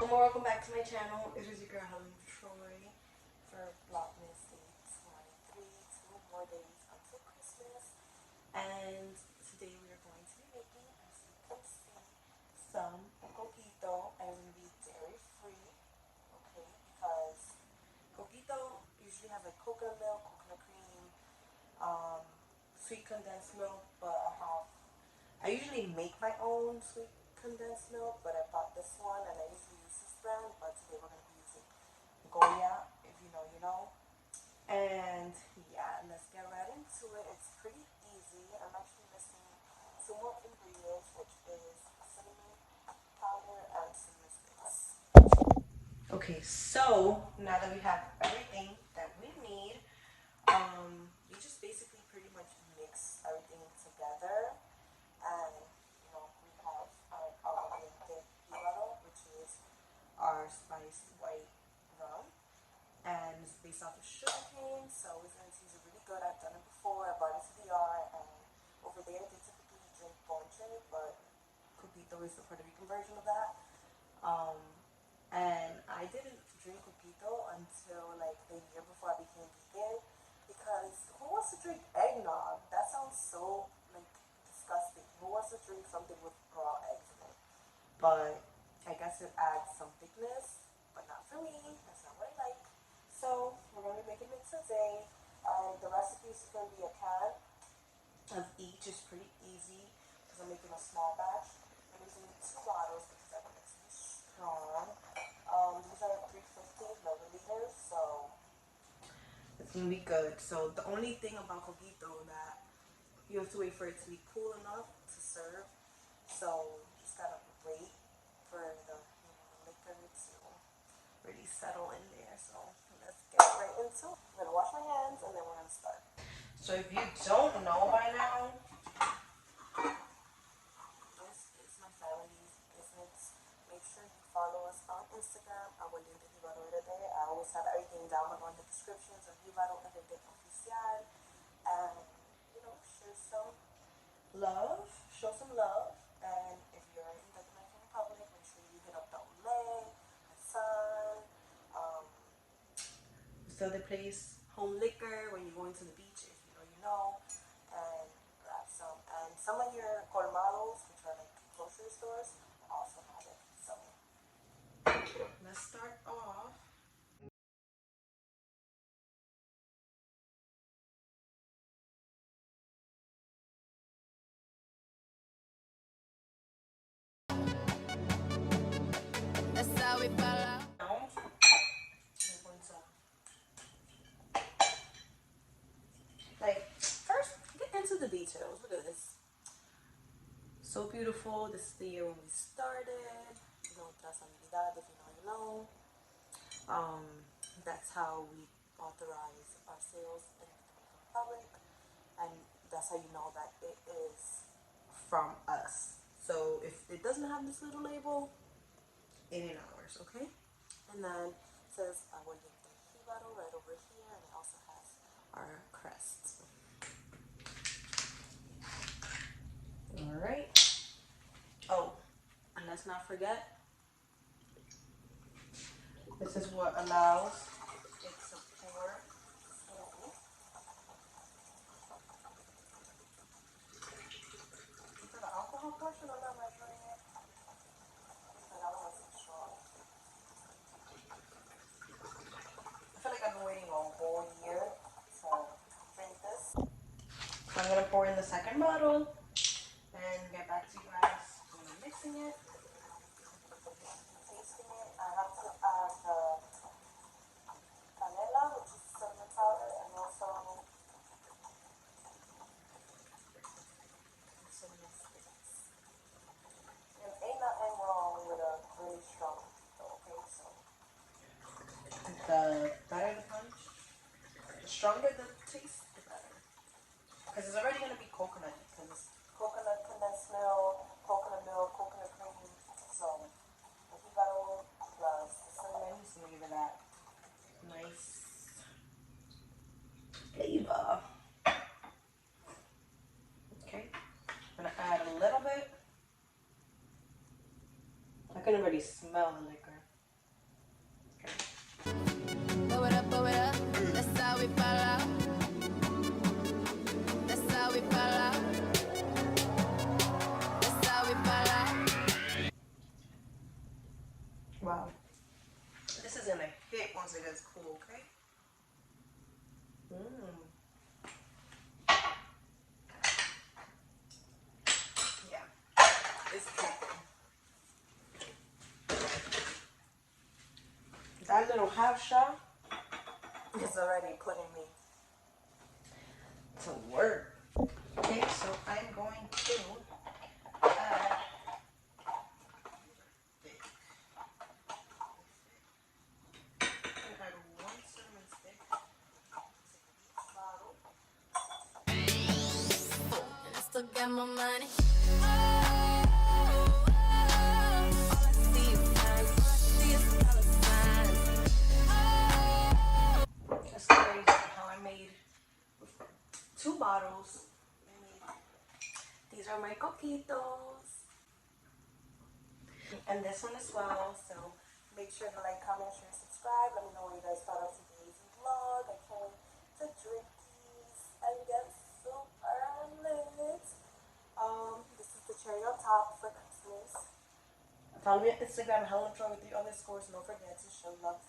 Welcome back to my channel. It is your girl Helen for VLOGMAS Day 23, 2 more days until Christmas. And today we are going to be making, as you can see, some coquito, and it's going to be dairy free, okay, because coquito usually has like coconut milk, coconut cream, sweet condensed milk, but I usually make my own sweet condensed milk, but I bought this one and I usually use this brand, but today we're going to be using Goya, if you know, you know. And yeah, let's get right into it. It's pretty easy. I'm actually missing 2 more ingredients, which is cinnamon powder and cinnamon sticks. Okay, so now that we have everything that we need, we just basically pretty much mix everything together. And we have our JÍBARO, which is our spiced white rum, and it's based off of sugar cane, so it's going to taste really good. I've done it before. I brought it to the yard, and over there they typically drink ponche, but Coquito is the Puerto Rican version of that. And I didn't drink Coquito until like the year before I became vegan, because who wants to drink eggnog? That sounds so like disgusting. Who wants to drink something with raw eggs in it? But I guess it adds some thickness, but not for me. That's not what I like. So we're going to be making it today. The recipe is going to be a can of each. It's pretty easy because I'm making a small batch. I'm using 2 bottles because I want it to be strong. These are 350 milliliters, so it's going to be good. So the only thing about Coquito that you have to wait for it to be cool enough to serve. So just gotta wait for the liquor to really settle in there. So let's get right into it. I'm gonna wash my hands and then we're gonna start. So if you don't know by now, this is my family's business. Make sure you follow us on Instagram. I will link the JÍBARO right there. I always have everything down on the descriptions of JÍBARO and the Oficial. And share some love, show some love. And if you're in the Dominican Republic, make sure you hit up the Ole, Hassan, this other place, home liquor, when you're going to the beach, if you know, and grab some. And some of your colmados, which are like grocery stores, also have it. So let's start off. That's how we follow. Like, first, get into the details. Look at this. So beautiful. This is the year when we started. Trazabilidad, if you know, you know. That's how we authorize our sales in the Dominican Republic. And that's how you know that it is from us. So if it doesn't have this little label, it ain't ours, okay? And then it says Agua de Jíbaro right over here, and it also has our crest. Alright. Oh, and let's not forget, this is what allows it to pour. Is that an alcohol portion or not measuring it? But I wasn't sure. I feel like I've been waiting a whole year to drink this. So I'm going to pour in the second bottle and get back to you guys when I'm mixing it. Tasting it, I have to add the canela, which is cinnamon powder, and also cinnamon sticks. And ain't nothing wrong with a really strong cocktail, okay? So the better the punch, the stronger the taste, the better. Because it's already going to be coconut, because it's coconut condensed milk, coconut cream. So the Jíbaro plus the cinnamon, he's going to give it that nice flavor. Okay, I'm going to add a little bit. I can already smell the liquor. This is gonna hit once it gets cool, okay? Yeah, it's good. That little half shot is already putting me to work. Okay, so I'm going to add one cinnamon stick to each bottle. And I still got my money. It's crazy how I made 2 bottles. These are my Coquitos. And this one as well. So make sure to like, comment, share, subscribe. Let me know what you guys thought of today's vlog. I can't wait to drink these and get super lit. This is the cherry on top for Christmas. Follow me on Instagram, Helen with 3 underscores. Don't forget to show love.